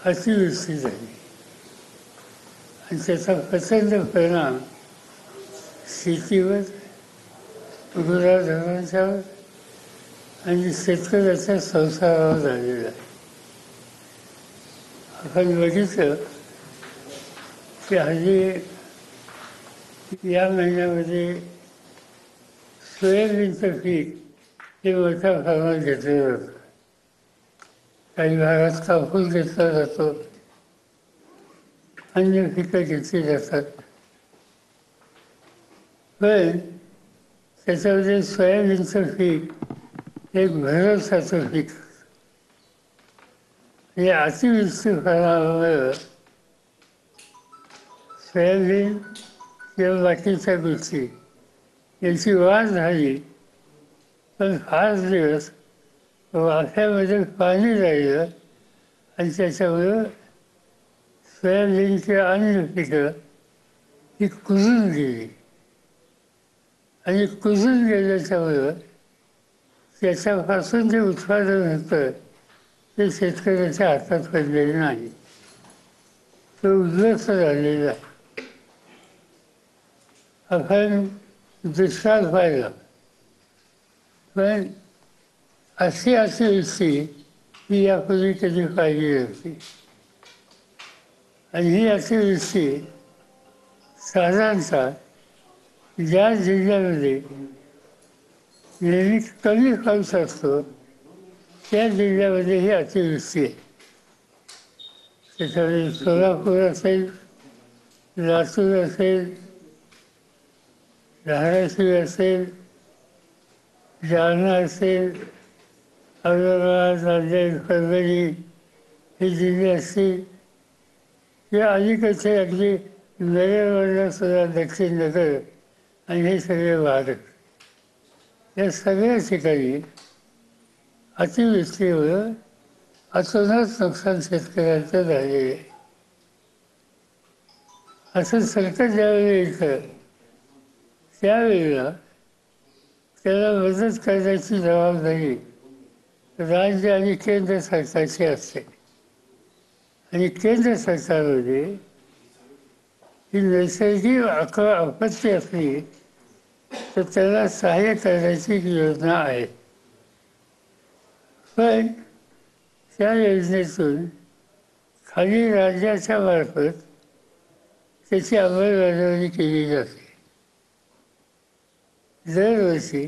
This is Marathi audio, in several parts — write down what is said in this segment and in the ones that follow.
अतिवृष्टी झाली आणि त्याचा प्रचंड परिणाम शेतीवर, गुराढोरांच्यावर आणि शेतकऱ्याच्या संसारावर झालेला आहे. आपण बघितलं की हल्ली या महिन्यामध्ये सोयाबीनचं पीक हे मोठ्या प्रमाणात घेतलं जातं. काही भागात कापूस घेतला जातो, अन्य पिकं घेतली जातात. पण त्याच्यामध्ये सोयाबीनचं पीक एक भरवशाचं पीक. हे अतिवृष्टी फळामुळे सोयाबीन किंवा बाकीच्या गोष्टी याची वाढ झाली, पण फार दिवस वाफ्यामध्ये पाणी राहिलं आणि त्याच्यामुळं सोयाबीनची अन्य पिकं ही कुजून गेली आणि कुजून गेल्याच्यामुळं त्याच्यापासून जे उत्पादन होतं ते शेतकऱ्याच्या हातात पडलेलं नाही, तो उद्ध्वस्त झालेला आहे. आपण दुष्काळ पाहिला, पण अशी अतिवृष्टी ही यापूर्वी कधी पाहिली नव्हती. आणि ही अतिवृष्टी साधारणतः ज्या जिल्ह्यामध्ये नेहमी कमी पाऊस असतो त्या जिल्ह्यामध्ये ही अतिवृष्टी आहे. त्याच्यामध्ये सोलापूर असेल, लातूर असेल, धाराशिव असेल, जालना असेल, औरंगाबाद, नांदेड, परभणी हे जिल्हे असतील किंवा अलीकडचे अगदी नगरमधला दक्षिण नगर आणि हे सगळे भाग, या सगळ्या ठिकाणी अतिवृष्टीमुळं अतोनात नुकसान शेतकऱ्यांचं झालेलं आहे. असं संकट ज्यावेळी येतं त्यावेळेला त्याला मदत करण्याची जबाबदारी राज्य आणि केंद्र सरकारची असते. आणि केंद्र सरकारमध्ये ही नैसर्गिक आपत्ती असली तर त्याला सहाय्य करण्याची योजना आहे. पण त्या योजनेतून खाली राज्याच्या मार्फत त्याची अंमलबजावणी केली जाते. दरवर्षी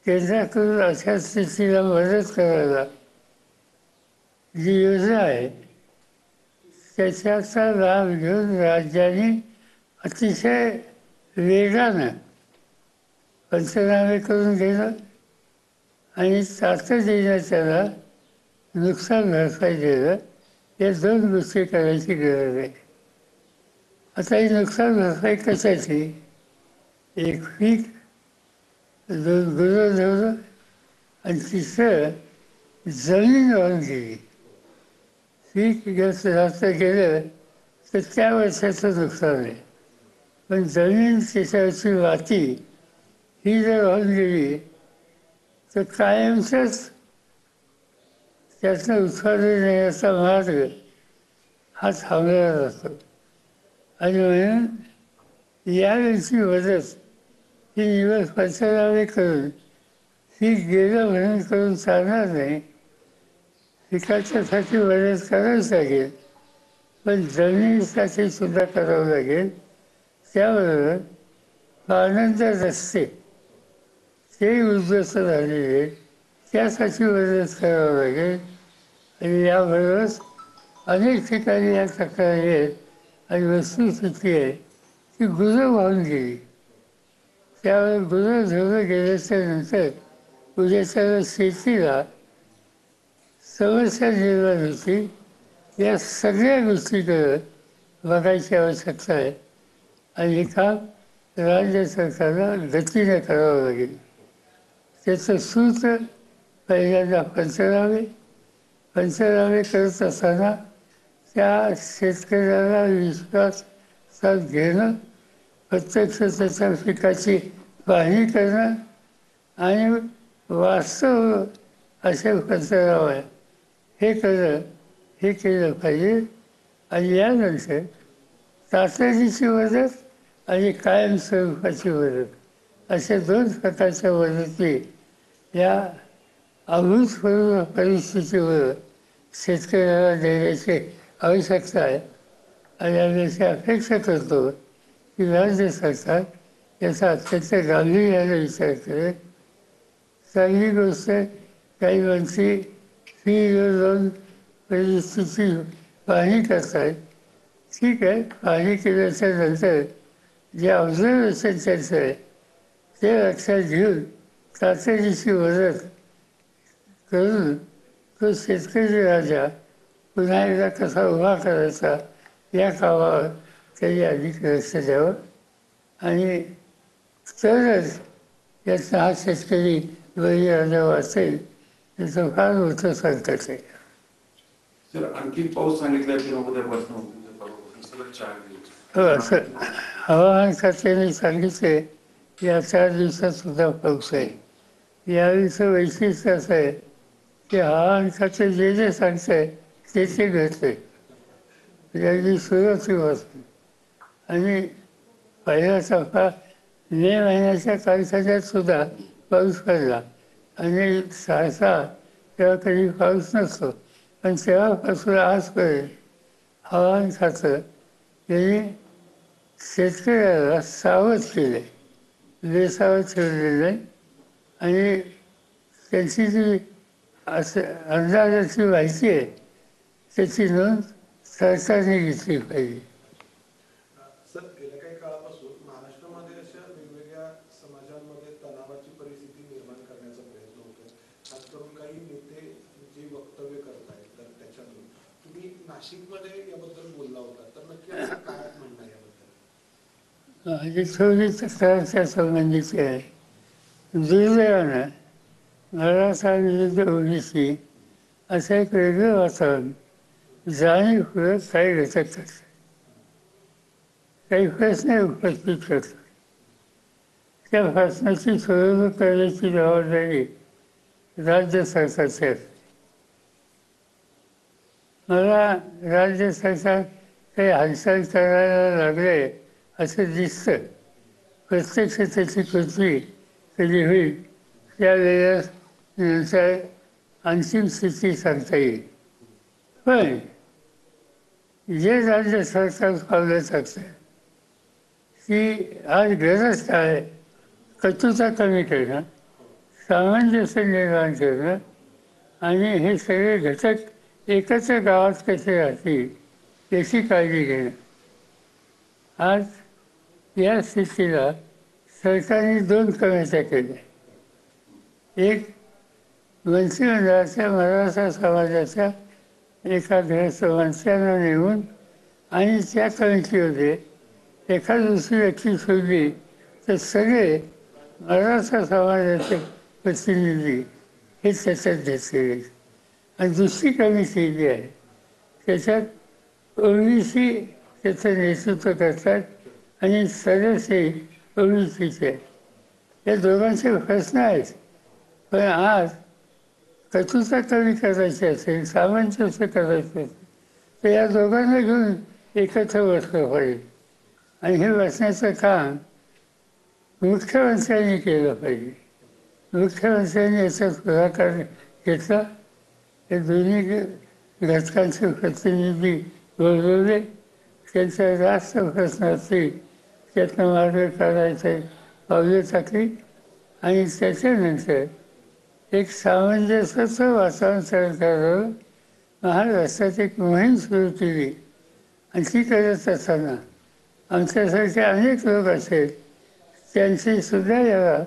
केंद्राकडून अशा स्थितीला मदत करायला जी योजना आहे त्याच्याचा लाभ घेऊन राज्यांनी अतिशय वेगानं पंचनामे करून घेणं आणि तातडीनं त्याला नुकसान भरपाई देणं, या दोन गोष्टी करायची गरज आहे. आता ही नुकसान भरपाई कशाची? एक पीक, दोन गुरंढोरं आणि तिसरं जमीन वाहून गेली. पीक जर जास्त गेलं तर त्या वर्षाचं नुकसान आहे, पण जमीन त्याच्यावरची माती ही जर वाहून गेली तर कायमचंच त्यातनं उत्पादन येण्याचा मार्ग हा थांबलेला जातो. आणि म्हणून यावेळची मदत ही निवड पंचनामे करून पीक गेलं म्हणून करून चालणार नाही. पिकाच्यासाठी मदत करावीच लागेल, पण जमिनीसाठी सुद्धा करावं लागेल. त्याबरोबर पाणंद रस्ते ते उद्ध्वस्त झालेले त्यासाठी मदत करावं लागेल. आणि याबरोबरच अनेक ठिकाणी या तक्रारी आहेत आणि वस्तुस्थिती आहे की गुरं वाहून गेली. त्यावेळी गुरंढोरं गेल्याच्या नंतर उद्याच्या शेतीला समस्या निर्माण होती. या सगळ्या गोष्टीकडं बघायची आवश्यकता आहे आणि हे काम राज्य सरकारला गतीने करावं लागेल. त्याचं सूत्र पहिल्यांदा पंचनामे करत असताना त्या शेतकऱ्याला विश्वासात घेणं, प्रत्यक्ष त्याच्या पिकाची पाहणी करणं आणि वास्तव असे पंचनामे हे करणं हे केलं पाहिजे. आणि यानंतर तातडीची मदत आणि कायमस्वरूपाची मदत अशा 2 प्रकारच्या मदती या अभूतपूर्व परिस्थितीवर शेतकऱ्याला देण्याची आवश्यकता आहे. आणि आम्ही अशी अपेक्षा करतो की राज्य सरकार याचा अत्यंत गांभीर्याने विचार करेल. चांगली गोष्ट काही मंत्री जाऊन परिस्थितीची पाहणी करतायत. ठीक आहे, पाहणी केल्याच्या नंतर जे ऑब्झर्वेशन त्यांचं आहे ते लक्षात घेऊन तातडीची मदत करून तो शेतकरी राजा पुन्हा एकदा कसा उभा करायचा या कामावर त्यांनी अधिक लक्ष द्यावं. आणि तरच यातनं हा शेतकरी बळीराजा वाचेल. याचं फार मोठं संकट आहे. सर आणखी पाऊस सांगितल्यापासून हो, असं हवामान खात्याने सांगितले की या 4 दिवसात सुद्धा पाऊस आहे. यावेळीचं वैशिष्ट्य असं आहे की हवामान खाते जे जे सांगतं आहे ते घडते. अगदी सुरुवातीपासून. आणि पहिला टप्पा मे महिन्याच्या कालखंडात सुद्धा पाऊस पडला. आणि सहसा तेव्हा कधी पाऊस नसतो. पण तेव्हापासून आजपर्यंत हवामान खातं यांनी शेतकऱ्याला सावध केले, बेसावध ठेवलेलं नाही. आणि त्यांची जी असं अंदाजाची माहिती आहे त्याची नोंद सरकारने घेतली पाहिजे. सर गेल्या काही काळापासून महाराष्ट्रामध्ये अशा वेगवेगळ्या समाजांमध्ये तणावाची परिस्थिती निर्माण करण्याचा प्रयत्न होतोय. खास करून काही नेते जे वक्तव्य करत आहेत तर त्याच्यातून तुम्ही नाशिकमध्ये याबद्दल बोलला होता, तर नक्की असं काय म्हणणं आहे याबद्दल? माझी थोडी तक्रारच्या संबंधीची आहे. दुर्दैवानं मराठा विरुद्ध ओबीसी असं एक वेगळं वातावरण जाणीवपूर्वक काही घटक करतात. काही प्रश्न उपस्थित करतात. त्या प्रश्नाची सोडवणूक करण्याची जबाबदारी राज्य सरकारची असते. मला राज्य सरकार काही हालचाल करायला लागले असं दिसतं. प्रत्यक्ष त्याची कृती कधी होईल त्यावेळेस नंतर अंतिम स्थिती सांगता येईल. पण जे राज्य सरकार पावलं टाकतं की आज गरज काय, कटुता कमी करणं, सामंजस्य निर्माण करणं आणि हे सगळे घटक एकत्र गावात कसे राहतील याची काळजी घेणं. आज या स्थितीला सरकारने 2 कमिट्या केल्या. एक मंत्रिमंडळाच्या मराठा समाजाच्या एका मंत्र्यांना नेमून आणि त्या कमिटीमध्ये एखाद दुसरी व्यक्ती शोधली तर सगळे मराठा समाजाचे प्रतिनिधी हे त्याच्यात घेतले. आणि दुसरी कमिटी जी आहे त्याच्यात ओबीसी त्याचं नेतृत्व करतात आणि सदस्य ओबीसीचे आहेत. या दोघांचे प्रश्न आहेत. पण आज कटुता कमी करायची असेल, सामंजस्य करायचं असेल तर या दोघांना घेऊन एकत्र बसलं पाहिजे. आणि हे बसण्याचं काम मुख्यमंत्र्यांनी केलं पाहिजे. मुख्यमंत्र्यांनी याचा पुढाकार घेतला. हे दोन्ही घटकांचे प्रतिनिधी बोलवले. त्यांचा जास्त प्रश्न असतील त्यातनं मार्ग काढायचे पावले टाकली. आणि त्याच्यानंतर एक सामंजस्याचं वातावरण तयार करावं. महाराष्ट्रात एक मोहीम सुरू केली. आणि ती करत असताना आमच्यासारखे अनेक लोक असेल त्यांची सुद्धा याला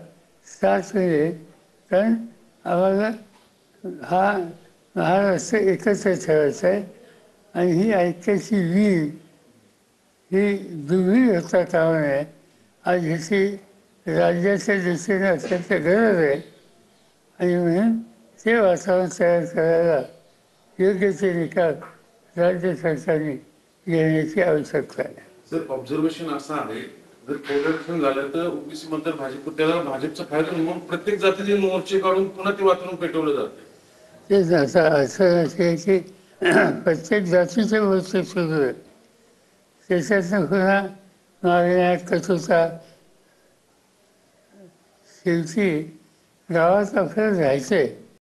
साथ मिळेल. कारण आम्हाला हा महाराष्ट्र एकत्र ठेवायचा आहे. आणि ही ऐक्याची वीर ही दुर्मिळ होता कामा नये. आज ह्याची राज्याच्या दिशेने अत्यंत गरज आहे. आणि म्हणून ते वातावरण तयार करायला योग्य ते निकाल राज्य सरकारने घेण्याची आवश्यकता आहे. सर ऑब्झर्वेशन असं आहे, जर कोलॅप्शन झालं तर ओबीसी मतदार भाजप, त्याला भाजपचा फायदा म्हणून प्रत्येक जातीचे मोर्चे काढून पुन्हा ते वातावरण पेटवलं जातं. तेच आता असं असे की प्रत्येक जातीच्या गोष्टी सुरू आहेत. त्याच्यातनं पुन्हा मागण्यात कथुता शेवटी गावात आपल्याला राहायचं आहे.